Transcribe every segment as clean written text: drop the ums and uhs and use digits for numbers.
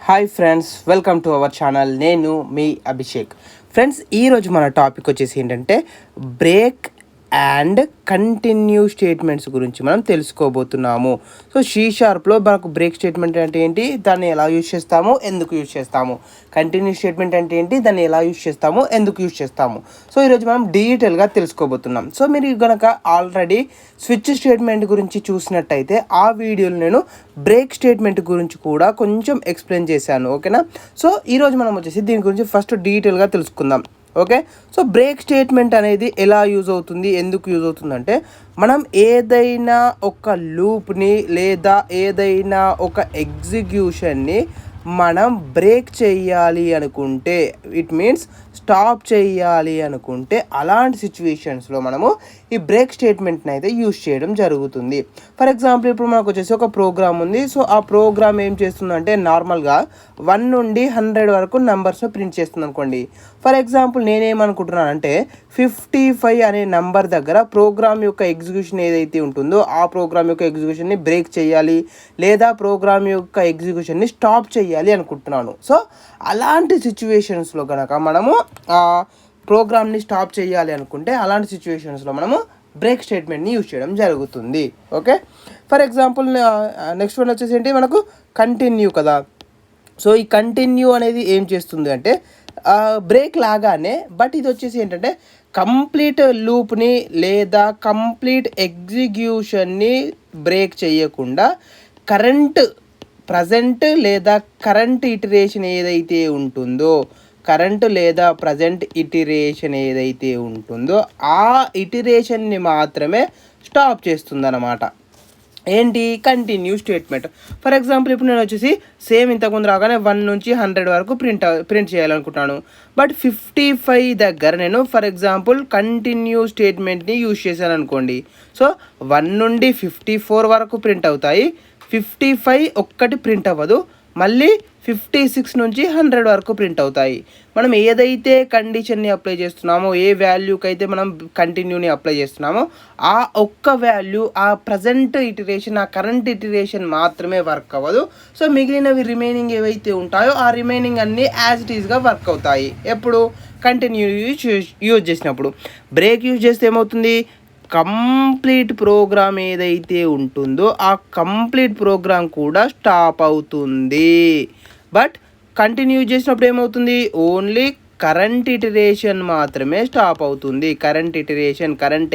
Hi friends, welcome to our channel. నేను మీ Abhishek. Friends, ఈరోజు మన టాపిక్ వచ్చేసి ఏంటంటే బ్రేక్ అండ్ కంటిన్యూ స్టేట్మెంట్స్ గురించి మనం తెలుసుకోబోతున్నాము. సో షార్ప్లో మనకు బ్రేక్ స్టేట్మెంట్ అంటే ఏంటి, దాన్ని ఎలా యూజ్ చేస్తాము, ఎందుకు యూజ్ చేస్తాము, కంటిన్యూ స్టేట్మెంట్ అంటే ఏంటి, దాన్ని ఎలా యూజ్ చేస్తాము, ఎందుకు యూజ్ చేస్తాము. సో ఈరోజు మనం డీటెయిల్గా తెలుసుకోబోతున్నాం. సో మీరు కనుక ఆల్రెడీ స్విచ్ స్టేట్మెంట్ గురించి చూసినట్టయితే ఆ వీడియోలో నేను బ్రేక్ స్టేట్మెంట్ గురించి కూడా కొంచెం ఎక్స్ప్లెయిన్ చేశాను. ఓకేనా? సో ఈరోజు మనం వచ్చేసి దీని గురించి ఫస్ట్ డీటెయిల్గా తెలుసుకుందాం. ఓకే, సో బ్రేక్ స్టేట్మెంట్ అనేది ఎలా యూజ్ అవుతుంది, ఎందుకు యూజ్ అవుతుందంటే, మనం ఏదైనా ఒక లూప్ని లేదా ఏదైనా ఒక ఎగ్జిక్యూషన్ని మనం బ్రేక్ చేయాలి అనుకుంటే, ఇట్ మీన్స్ స్టాప్ చేయాలి అనుకుంటే, అలాంటి సిచ్యువేషన్స్లో మనము ఈ బ్రేక్ స్టేట్మెంట్ని అయితే యూజ్ చేయడం జరుగుతుంది. ఫర్ ఎగ్జాంపుల్, ఇప్పుడు మనకు వచ్చేసి ఒక ప్రోగ్రామ్ ఉంది. సో ఆ ప్రోగ్రామ్ ఏం చేస్తుందంటే, నార్మల్గా 1 నుండి 100 వరకు నెంబర్స్ని ప్రింట్ చేస్తుంది అనుకోండి. ఫర్ ఎగ్జాంపుల్, నేనేమనుకుంటున్నానంటే 55 అనే నెంబర్ దగ్గర ప్రోగ్రామ్ యొక్క ఎగ్జిక్యూషన్ ఏదైతే ఉంటుందో ఆ ప్రోగ్రామ్ యొక్క ఎగ్జిక్యూషన్ని బ్రేక్ చేయాలి లేదా ప్రోగ్రామ్ యొక్క ఎగ్జిక్యూషన్ని స్టాప్ చేయాలి అనుకుంటున్నాను. సో అలాంటి సిచ్యువేషన్స్లో కనుక మనము ప్రోగ్రామ్ని స్టాప్ చేయాలి అనుకుంటే, అలాంటి సిచ్యువేషన్స్లో మనము బ్రేక్ స్టేట్మెంట్ని యూజ్ చేయడం జరుగుతుంది. Okay, for example next one వచ్చేసి ఏంటి, మనకు కంటిన్యూ కదా. సో ఈ కంటిన్యూ అనేది ఏం చేస్తుంది అంటే బ్రేక్ లాగానే, బట్ ఇది వచ్చేసి ఏంటంటే కంప్లీట్ లూప్ని లేదా కంప్లీట్ ఎగ్జిక్యూషన్ని బ్రేక్ చేయకుండా ప్రజెంట్ లేదా కరెంట్ ఇటరేషన్ ఏదైతే ఉంటుందో ఆ ఇటరేషన్ని మాత్రమే స్టాప్ చేస్తుందన్నమాట. ఏంటి? Continue statement. ఫర్ ఎగ్జాంపుల్, ఇప్పుడు నేను వచ్చేసి సేమ్ ఇంతకుముందు రాగానే 1 నుంచి 100 వరకు ప్రింట్ చేయాలనుకుంటున్నాను. బట్ 55 దగ్గర నేను ఫర్ ఎగ్జాంపుల్ కంటిన్యూ స్టేట్మెంట్ని యూజ్ చేశాను అనుకోండి. సో 1 నుండి 54 వరకు ప్రింట్ అవుతాయి, 55 ఒక్కటి ప్రింట్ అవ్వదు, మళ్ళీ 56 నుంచి 100 వరకు ప్రింట్ అవుతాయి. మనం ఏదైతే కండిషన్ని అప్లై చేస్తున్నామో, ఏ వాల్యూకి అయితే మనం కంటిన్యూని అప్లై చేస్తున్నామో ఆ ఒక్క వాల్యూ, ఆ ప్రజెంట్ ఇటరేషన్, ఆ కరెంట్ ఇటరేషన్ మాత్రమే వర్క్ అవ్వదు. సో మిగిలినవి రిమైనింగ్ ఏవైతే ఉంటాయో ఆ రిమైనింగ్ అన్నీ యాజ్ ఇట్ ఈస్గా వర్క్ అవుతాయి. ఎప్పుడు? కంటిన్యూ యూజ్ చేసినప్పుడు. బ్రేక్ యూజ్ చేస్తే ఏమవుతుంది, కంప్లీట్ ప్రోగ్రామ్ ఏదైతే ఉంటుందో ఆ కంప్లీట్ ప్రోగ్రామ్ కూడా స్టాప్ అవుతుంది. బట్ కంటిన్యూ చేసినప్పుడు ఏమవుతుంది, ఓన్లీ కరెంట్ ఇటరేషన్ మాత్రమే స్టాప్ అవుతుంది. కరెంట్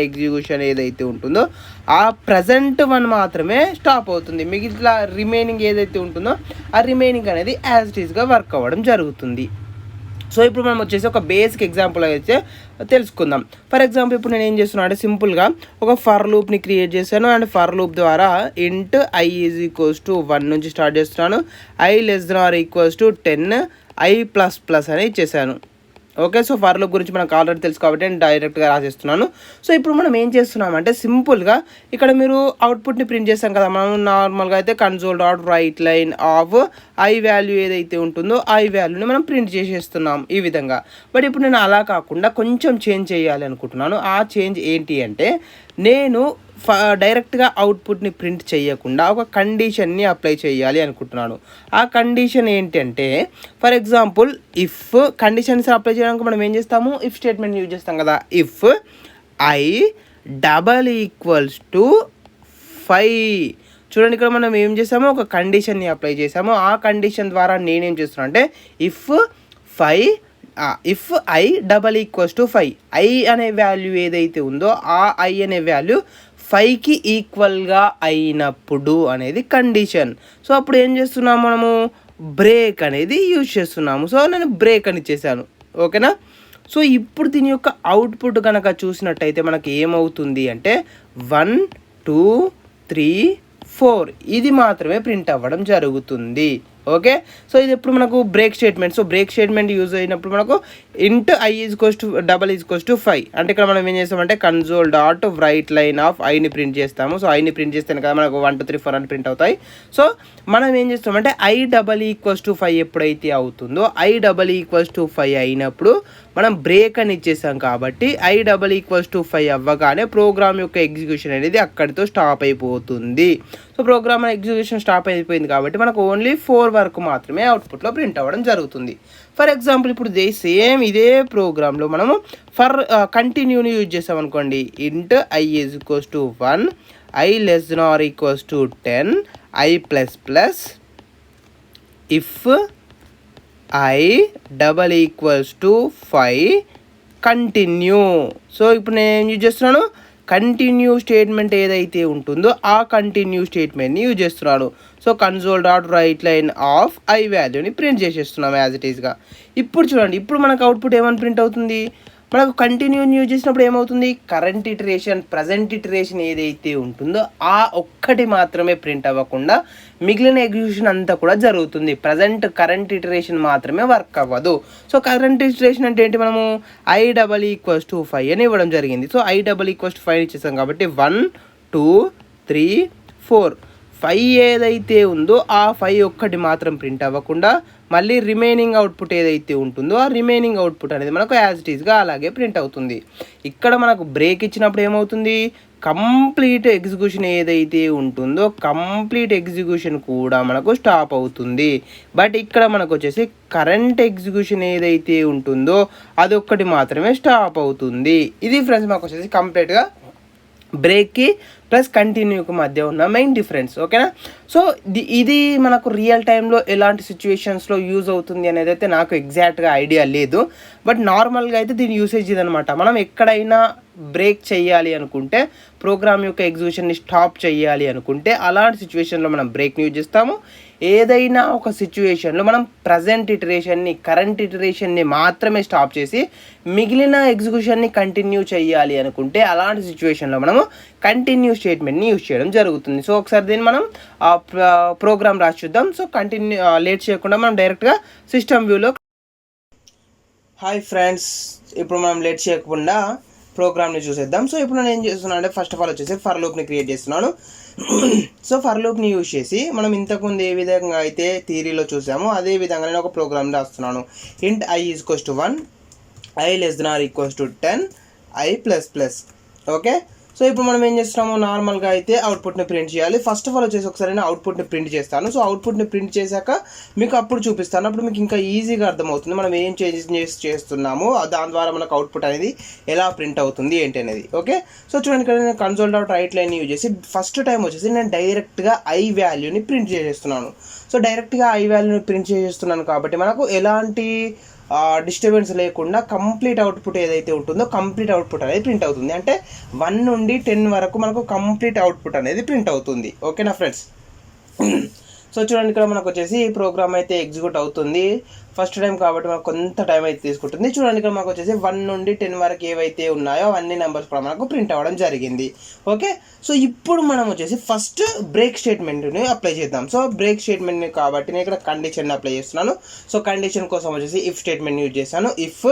ఎగ్జిక్యూషన్ ఏదైతే ఉంటుందో ఆ ప్రజెంట్ వన్ మాత్రమే స్టాప్ అవుతుంది. మిగిలిన రిమైనింగ్ ఏదైతే ఉంటుందో ఆ రిమైనింగ్ అనేది యాజ్ ఇట్ ఈస్గా వర్క్ అవ్వడం జరుగుతుంది. సో ఇప్పుడు మనం వచ్చేసి ఒక బేసిక్ ఎగ్జాంపుల్ అయితే తెలుసుకుందాం. ఫర్ ఎగ్జాంపుల్, ఇప్పుడు నేను ఏం చేస్తున్నాను అంటే సింపుల్గా ఒక ఫర్ లూప్ని క్రియేట్ చేశాను. అండ్ ఫర్ లూప్ ద్వారా int i = 1 నుంచి స్టార్ట్ చేస్తున్నాను. i <= 10 i++ అని ఇచ్చేసాను. ఓకే, సో ఫర్ లూప్ గురించి మనకు ఆల్రెడీ తెలుసు కాబట్టి నేను డైరెక్ట్గా రాసేస్తున్నాను. సో ఇప్పుడు మనం ఏం చేస్తున్నామంటే సింపుల్గా ఇక్కడ మీరు అవుట్పుట్ని ప్రింట్ చేస్తాం కదా, మనం నార్మల్గా అయితే console.writeLine of i వాల్యూ ఏదైతే ఉంటుందో i వాల్యూని మనం ప్రింట్ చేసేస్తున్నాం ఈ విధంగా. బట్ ఇప్పుడు నేను అలా కాకుండా కొంచెం చేంజ్ చేయాలి అనుకుంటున్నాను. ఆ చేంజ్ ఏంటి అంటే, నేను డైరెక్ట్గా అవుట్పుట్ని ప్రింట్ చేయకుండా ఒక కండిషన్ని అప్లై చేయాలి అనుకుంటున్నాను. ఆ కండిషన్ ఏంటంటే, for example, if conditions apply చేయడానికి మనం ఏం చేస్తాము, ఇఫ్ స్టేట్మెంట్ యూజ్ చేస్తాం కదా. If i = 5. చూడండి, ఇక్కడ మనం ఏం చేసామో ఒక కండిషన్ని అప్లై చేసాము. ఆ కండిషన్ ద్వారా నేనేం చేస్తున్నాను అంటే, ఇఫ్ i = 5, i అనే వాల్యూ ఏదైతే ఉందో ఆ i అనే వాల్యూ 5కి ఈక్వల్గా అయినప్పుడు అనేది కండిషన్. సో అప్పుడు ఏం చేస్తున్నాము, మనము బ్రేక్ అనేది యూజ్ చేస్తున్నాము. సో నేను బ్రేక్ అని ఇచ్చేసాను. ఓకేనా? సో ఇప్పుడు దీని యొక్క అవుట్పుట్ కనుక చూసినట్టయితే మనకి ఏమవుతుంది అంటే 1 2 3 4 ఇది మాత్రమే ప్రింట్ అవ్వడం జరుగుతుంది. ఓకే, సో ఇది ఎప్పుడు మనకు break statement. So break statement use అయినప్పుడు మనకు int i = 5 అంటే ఇక్కడ మనం ఏం చేస్తామంటే console.writeLine of iని ప్రింట్ చేస్తాము. సో iని ప్రింట్ చేస్తేనే కదా మనకు 1 2 3 4 అని ప్రింట్ అవుతాయి. సో మనం ఏం చేస్తామంటే i = 5 ఎప్పుడైతే అవుతుందో i = 5 అయినప్పుడు మనం బ్రేక్ అని ఇచ్చేసాం కాబట్టి i=5 అవ్వగానే ప్రోగ్రామ్ యొక్క ఎగ్జిక్యూషన్ అనేది అక్కడితో స్టాప్ అయిపోతుంది. సో ప్రోగ్రామ్ ఎగ్జిక్యూషన్ స్టాప్ అయిపోయింది కాబట్టి మనకు ఓన్లీ 4 వరకు మాత్రమే అవుట్పుట్లో ప్రింట్ అవ్వడం జరుగుతుంది. ఫర్ ఎగ్జాంపుల్ ఇప్పుడు ఇదే ప్రోగ్రాంలో మనము కంటిన్యూని యూజ్ చేసాం అనుకోండి. ఇంట్ i = 1, i <= 10, i++ if i = 5 continue. So ఇప్పుడు నేను ఏం యూజ్ చేస్తున్నాను, కంటిన్యూ స్టేట్మెంట్ ఏదైతే ఉంటుందో ఆ కంటిన్యూ స్టేట్మెంట్ని యూజ్ చేస్తున్నాను. సో console.writeLine ఆఫ్ i వాల్యూని ప్రింట్ చేసేస్తున్నాం యాజ్ ఇట్ ఈస్గా. ఇప్పుడు చూడండి, ఇప్పుడు మనకు అవుట్పుట్ ఏమని ప్రింట్ అవుతుంది, మనకు కంటిన్యూ యూజ్ చేసినప్పుడు ఏమవుతుంది, కరెంట్ ఇటరేషన్ ప్రజెంట్ ఇటరేషన్ ఏదైతే ఉంటుందో ఆ ఒక్కటి మాత్రమే ప్రింట్ అవ్వకుండా మిగిలిన ఎగ్జిక్యూషన్ అంతా కూడా జరుగుతుంది. కరెంట్ ఇటరేషన్ మాత్రమే వర్క్ అవ్వదు. సో కరెంట్ ఇటరేషన్ అంటే ఏంటి, మనము i = 5 అని ఇవ్వడం జరిగింది. సో i = 5 ఇచ్చేసాం కాబట్టి 1 2 3 4 5 ఏదైతే ఉందో ఆ 5 ఒక్కటి మాత్రం ప్రింట్ అవ్వకుండా మళ్ళీ రిమైనింగ్ అవుట్పుట్ ఏదైతే ఉంటుందో ఆ రిమైనింగ్ అవుట్పుట్ అనేది మనకు యాజ్ ఇట్ ఈస్గా అలాగే ప్రింట్ అవుతుంది. ఇక్కడ మనకు బ్రేక్ ఇచ్చినప్పుడు ఏమవుతుంది, కంప్లీట్ ఎగ్జిక్యూషన్ ఏదైతే ఉంటుందో కంప్లీట్ ఎగ్జిక్యూషన్ కూడా మనకు స్టాప్ అవుతుంది. బట్ ఇక్కడ మనకు వచ్చేసి కరెంట్ ఎగ్జిక్యూషన్ ఏదైతే ఉంటుందో అదొక్కటి మాత్రమే స్టాప్ అవుతుంది. ఇది ఫ్రెండ్స్ మాకు వచ్చేసి కంప్లీట్గా బ్రేక్కి ప్లస్ కంటిన్యూకి మధ్య ఉన్న మెయిన్ డిఫరెన్స్. ఓకేనా. సో ఇది మనకు రియల్ టైంలో ఎలాంటి సిచ్యువేషన్స్లో యూజ్ అవుతుంది అనేది అయితే నాకు ఎగ్జాక్ట్గా ఐడియా లేదు. బట్ నార్మల్గా అయితే దీని యూసేజ్ ఇదనమాట. మనం ఎక్కడైనా బ్రేక్ చేయాలి అనుకుంటే, ప్రోగ్రామ్ యొక్క ఎగ్జిక్యూషన్ని స్టాప్ చేయాలి అనుకుంటే అలాంటి సిచ్యువేషన్లో మనం బ్రేక్ని యూజ్ చేస్తాము. ఏదైనా ఒక సిచ్యువేషన్లో మనం ప్రజెంట్ ఇటరేషన్ని కరెంట్ ఇటరేషన్ని మాత్రమే స్టాప్ చేసి మిగిలిన ఎగ్జిక్యూషన్ని కంటిన్యూ చేయాలి అనుకుంటే అలాంటి సిచ్యువేషన్లో మనము కంటిన్యూ స్టేట్మెంట్ని యూజ్ చేయడం జరుగుతుంది. సో ఒకసారి దీన్ని మనం ప్రోగ్రామ్ రాసి చూద్దాం. సో లేట్ చేయకుండా మనం డైరెక్ట్గా సిస్టమ్ వ్యూలో. హాయ్ ఫ్రెండ్స్, ఇప్పుడు మనం లేట్ చేయకుండా ప్రోగ్రామ్ని చూసేద్దాం. సో ఇప్పుడు నేను ఏం చేస్తున్నాను అంటే, ఫస్ట్ ఆఫ్ ఆల్ వచ్చేసి ఫర్ లూప్ని క్రియేట్ చేస్తున్నాను. సో ఫర్ లూప్ని యూజ్ చేసి మనం ఇంతకుముందు ఏ విధంగా అయితే థియరీలో చూసామో అదే విధంగా నేను ఒక ప్రోగ్రామ్ రాస్తున్నాను. ఇంట్ i = 1, i <= 10, i++. Okay. So ఇప్పుడు మనం ఏం చేస్తున్నాము, నార్మల్గా అయితే అవుట్పుట్ని ప్రింట్ చేయాలి. ఫస్ట్ ఆఫ్ ఆల్ వచ్చేసి ఒకసారి నేను అవుట్పుట్ని ప్రింట్ చేస్తాను. సో అవుట్పుట్ని ప్రింట్ చేశాక మీకు అప్పుడు చూపిస్తాను. అప్పుడు మీకు ఇంకా ఈజీగా అర్థమవుతుంది మనం ఏం చేంజెస్ చేస్తున్నామో దాని ద్వారా మనకు అవుట్పుట్ అనేది ఎలా ప్రింట్ అవుతుంది ఏంటి అనేది. ఓకే. సో చూడండి, ఇక్కడ నేను console.writeLine యూజ్ చేసి ఫస్ట్ టైం వచ్చేసి నేను డైరెక్ట్గా i వాల్యూని ప్రింట్ చేసేస్తున్నాను. సో డైరెక్ట్గా i వాల్యూని ప్రింట్ చేసేస్తున్నాను కాబట్టి మనకు ఎలాంటి డిస్టర్బెన్స్ లేకుండా కంప్లీట్ అవుట్పుట్ ఏదైతే ఉంటుందో కంప్లీట్ అవుట్పుట్ అనేది ప్రింట్ అవుతుంది. అంటే 1 నుండి 10 వరకు మనకు కంప్లీట్ అవుట్పుట్ అనేది ప్రింట్ అవుతుంది. ఓకేనా ఫ్రెండ్స్. సో చూడండి, ఇక్కడ మనకు వచ్చేసి ఈ ప్రోగ్రామ్ అయితే ఎగ్జిక్యూట్ అవుతుంది. ఫస్ట్ టైం కాబట్టి మనకు కొంత టైం అయితే తీసుకుంటుంది. చూడండి, ఇక్కడ మనకు వచ్చేసి 1 నుండి 10 వరకు ఏవైతే ఉన్నాయో అవన్నీ నెంబర్స్ కూడా మనకు ప్రింట్ అవ్వడం జరిగింది. ఓకే. సో ఇప్పుడు మనం వచ్చేసి ఫస్ట్ బ్రేక్ స్టేట్మెంట్ని అప్లై చేద్దాం. సో బ్రేక్ స్టేట్మెంట్ని కాబట్టి నేను ఇక్కడ కండిషన్ అప్లై చేస్తున్నాను. సో కండిషన్ కోసం వచ్చేసి ఇఫ్ స్టేట్మెంట్ యూజ్ చేశాను. If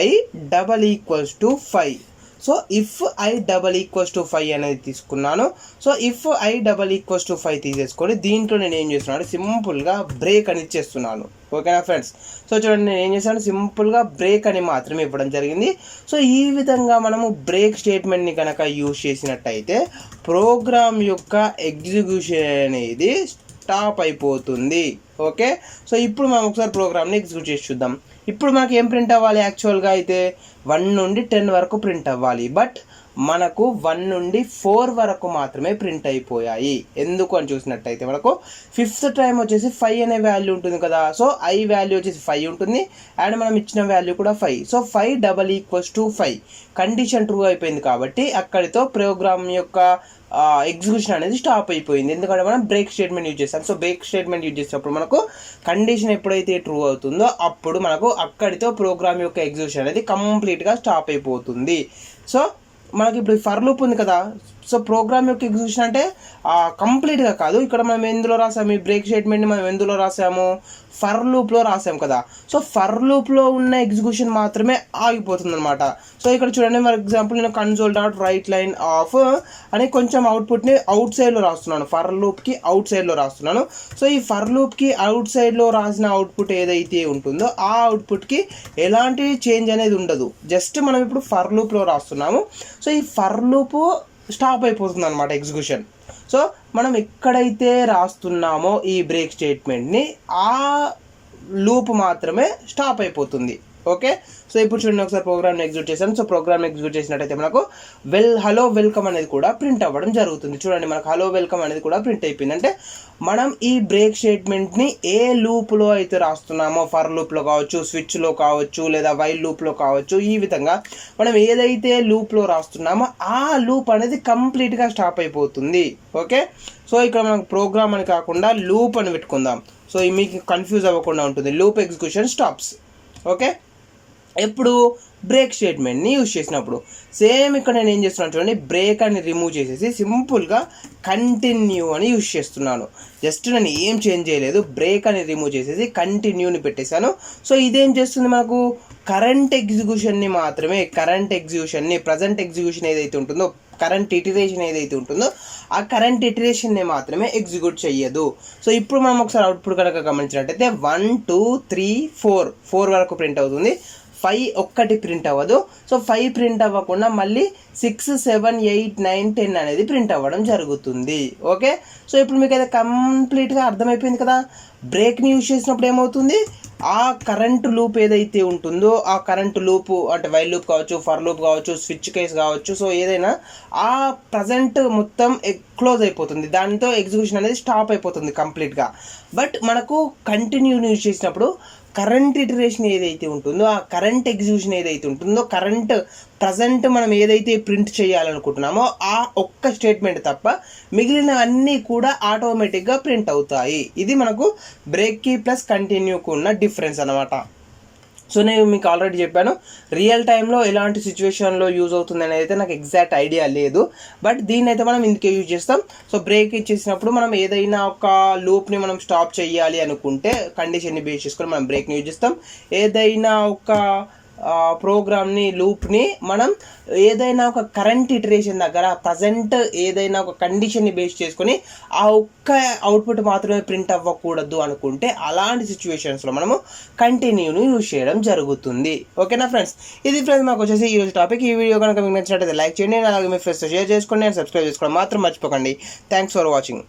i = 5. So if i = 5 అనేది తీసుకున్నాను. సో ఇఫ్ i = 5 తీసేసుకొని దీంట్లో నేను ఏం చేస్తున్నాను, సింపుల్గా బ్రేక్ అని ఇచ్చేస్తున్నాను. ఓకేనా ఫ్రెండ్స్. సో చూడండి, నేను ఏం చేశాను, సింపుల్గా బ్రేక్ అని మాత్రమే ఇవ్వడం జరిగింది. సో ఈ విధంగా మనము బ్రేక్ స్టేట్మెంట్ని కనుక యూజ్ చేసినట్టయితే ప్రోగ్రామ్ యొక్క ఎగ్జిక్యూషన్ అనేది స్టాప్ అయిపోతుంది. ఓకే. సో ఇప్పుడు మనం ఒకసారి ప్రోగ్రామ్ని ఎగ్జిక్యూట్ చేసి చూద్దాం. ఇప్పుడు మనకి ఏం ప్రింట్ అవ్వాలి, యాక్చువల్గా అయితే 1 నుండి 10 వరకు ప్రింట్ అవ్వాలి. బట్ మనకు 1 నుండి 4 వరకు మాత్రమే ప్రింట్ అయిపోయాయి. ఎందుకు అని చూసినట్టయితే మనకు 5th టైం వచ్చేసి 5 అనే వాల్యూ ఉంటుంది కదా. సో i వాల్యూ వచ్చేసి 5 ఉంటుంది అండ్ మనం ఇచ్చిన వాల్యూ కూడా 5. సో 5 = 5 కండిషన్ ట్రూ అయిపోయింది కాబట్టి అక్కడితో ప్రోగ్రామ్ యొక్క ఎగ్జిక్యూషన్ అనేది స్టాప్ అయిపోయింది. ఎందుకంటే మనం బ్రేక్ స్టేట్మెంట్ యూజ్ చేస్తాం. సో బ్రేక్ స్టేట్మెంట్ యూజ్ చేసినప్పుడు మనకు కండిషన్ ఎప్పుడైతే ట్రూ అవుతుందో అప్పుడు మనకు అక్కడితో ప్రోగ్రామ్ యొక్క ఎగ్జిక్యూషన్ అనేది కంప్లీట్గా స్టాప్ అయిపోతుంది. సో మనకి ఇప్పుడు ఫర్ లూప్ ఉంది కదా. సో ప్రోగ్రామ్ యొక్క ఎగ్జిక్యూషన్ అంటే కంప్లీట్గా కాదు. ఇక్కడ మనం ఎందులో రాసాము, ఈ బ్రేక్ స్టేట్మెంట్ని మనం ఎందులో రాసాము, ఫర్ లూప్లో రాసాము కదా. సో ఫర్ లూప్లో ఉన్న ఎగ్జిక్యూషన్ మాత్రమే ఆగిపోతుంది అనమాట. సో ఇక్కడ చూడండి, ఫర్ ఎగ్జాంపుల్ నేను console dot right line of అని కొంచెం అవుట్పుట్ని అవుట్ సైడ్లో రాస్తున్నాను, ఫర్ లూప్కి అవుట్ సైడ్లో రాస్తున్నాను. సో ఈ ఫర్ లూప్కి అవుట్ సైడ్లో రాసిన అవుట్పుట్ ఏదైతే ఉంటుందో ఆ అవుట్పుట్కి ఎలాంటి చేంజ్ అనేది ఉండదు. జస్ట్ మనం ఇప్పుడు ఫర్ లూప్లో రాస్తున్నాము. సో ఈ ఫర్ లూప్ స్టాప్ అయిపోతుంది అనమాట ఎగ్జిక్యూషన్. సో మనం ఎక్కడైతే రాస్తున్నామో ఈ బ్రేక్ స్టేట్మెంట్ని ఆ లూప్ మాత్రమే స్టాప్ అయిపోతుంది. ఓకే, సో ఇప్పుడు చూడండి, ఒకసారి ప్రోగ్రామ్ని ఎగ్జిక్యూట్ చేశాను. సో ప్రోగ్రామ్ ఎగ్జిక్యూట్ చేసినట్టయితే మనకు హలో వెల్కమ్ అనేది కూడా ప్రింట్ అవ్వడం జరుగుతుంది. చూడండి, మనకు హలో వెల్కమ్ అనేది కూడా ప్రింట్ అయిపోయింది. అంటే మనం ఈ బ్రేక్ స్టేట్మెంట్ని ఏ లూప్లో అయితే రాస్తున్నామో, ఫర్ లూప్లో కావచ్చు, స్విచ్లో కావచ్చు, లేదా వైల్ లూప్లో కావచ్చు, ఈ విధంగా మనం ఏదైతే లూప్లో రాస్తున్నామో ఆ లూప్ అనేది కంప్లీట్గా స్టాప్ అయిపోతుంది. ఓకే, సో ఇక్కడ మనకు ప్రోగ్రామ్ అని కాకుండా లూప్ అని పెట్టుకుందాం. సో మీకు కన్ఫ్యూజ్ అవ్వకుండా ఉంటుంది. Loop execution stops. ఓకే, ఎప్పుడు బ్రేక్ స్టేట్మెంట్ని యూజ్ చేసినప్పుడు సేమ్ ఇక్కడ నేను ఏం చేస్తున్నాను చూడండి, బ్రేక్ అని రిమూవ్ చేసేసి సింపుల్గా కంటిన్యూ అని యూజ్ చేస్తున్నాను. జస్ట్ నేను ఏం చేంజ్ చేయలేదు, బ్రేక్ అని రిమూవ్ చేసేసి కంటిన్యూని పెట్టేశాను. సో ఇదేం చేస్తుంది, మనకు కరెంట్ ఎగ్జిక్యూషన్ని మాత్రమే, ప్రజెంట్ ఎగ్జిక్యూషన్ ఏదైతే ఉంటుందో, కరెంట్ ఇటరేషన్ ఏదైతే ఉంటుందో ఆ కరెంట్ ఇటరేషన్ని మాత్రమే ఎగ్జిక్యూట్ చెయ్యదు. సో ఇప్పుడు మనం ఒకసారి అవుట్పుట్ కనుక గమనించినట్టయితే 1 2 3 4 వరకు ప్రింట్ అవుతుంది. 5 ఒక్కటి ప్రింట్ అవ్వదు. సో 5 ప్రింట్ అవ్వకుండా మళ్ళీ 6 7 8 9 10 అనేది ప్రింట్ అవ్వడం జరుగుతుంది. ఓకే, సో ఇప్పుడు మీకు అయితే కంప్లీట్గా అర్థమైపోయింది కదా. బ్రేక్ని యూజ్ చేసినప్పుడు ఏమవుతుంది, ఆ కరెంటు లూప్ ఏదైతే ఉంటుందో ఆ కరెంటు లూపు అంటే వైల్ లూప్ కావచ్చు, ఫర్ లూప్ కావచ్చు, స్విచ్ కేస్ కావచ్చు, సో ఏదైనా ఆ ప్రజెంట్ మొత్తం క్లోజ్ అయిపోతుంది. దాంతో ఎగ్జిక్యూషన్ అనేది స్టాప్ అయిపోతుంది కంప్లీట్గా. బట్ మనకు కంటిన్యూ యూజ్ చేసినప్పుడు కరెంట్ ఇటరేషన్ ఏదైతే ఉంటుందో, ఆ కరెంట్ ఎగ్జిక్యూషన్ ఏదైతే ఉంటుందో, కరెంట్ ప్రజెంట్ మనం ఏదైతే ప్రింట్ చేయాలనుకుంటున్నామో ఆ ఒక్క స్టేట్మెంట్ తప్ప మిగిలిన అన్నీ కూడా ఆటోమేటిక్గా ప్రింట్ అవుతాయి. ఇది మనకు బ్రేక్కి ప్లస్ కంటిన్యూకి ఉన్న డిఫరెన్స్ అనమాట. సో నేను మీకు ఆల్రెడీ చెప్పాను, రియల్ టైంలో ఎలాంటి సిచ్యువేషన్లో యూజ్ అవుతుంది అనేది అయితే నాకు ఎగ్జాక్ట్ ఐడియా లేదు. బట్ దీన్ని అయితే మనం ఇందుకే యూజ్ చేస్తాం. సో బ్రేక్ ఇచ్చేసినప్పుడు మనం ఏదైనా ఒక లూప్ని మనం స్టాప్ చేయాలి అనుకుంటే కండిషన్ని బేస్ చేసుకొని మనం బ్రేక్ని యూజ్ చేస్తాం. ఏదైనా ఒక ప్రోగ్రామ్ని లూప్ని మనం ఏదైనా ఒక కరెంట్ ఇటరేషన్ దగ్గర ప్రజెంట్ ఏదైనా ఒక కండిషన్ని బేస్ చేసుకొని ఆ ఒక్క అవుట్పుట్ మాత్రమే ప్రింట్ అవ్వకూడదు అనుకుంటే అలాంటి సిచ్యువేషన్స్లో మనము కంటిన్యూని యూజ్ చేయడం జరుగుతుంది. ఓకేనా ఫ్రెండ్స్, ఇది ఫ్రెండ్స్ మాకు వచ్చేసి ఈరోజు టాపిక్. ఈ వీడియో కనుక మీకు నచ్చినట్లయితే లైక్ చేయండి, అలాగే మీ ఫ్రెండ్స్తో షేర్ చేసుకోండి, అండ్ సబ్స్క్రైబ్ చేసుకోవడం మాత్రం మర్చిపోకండి. Thanks for watching.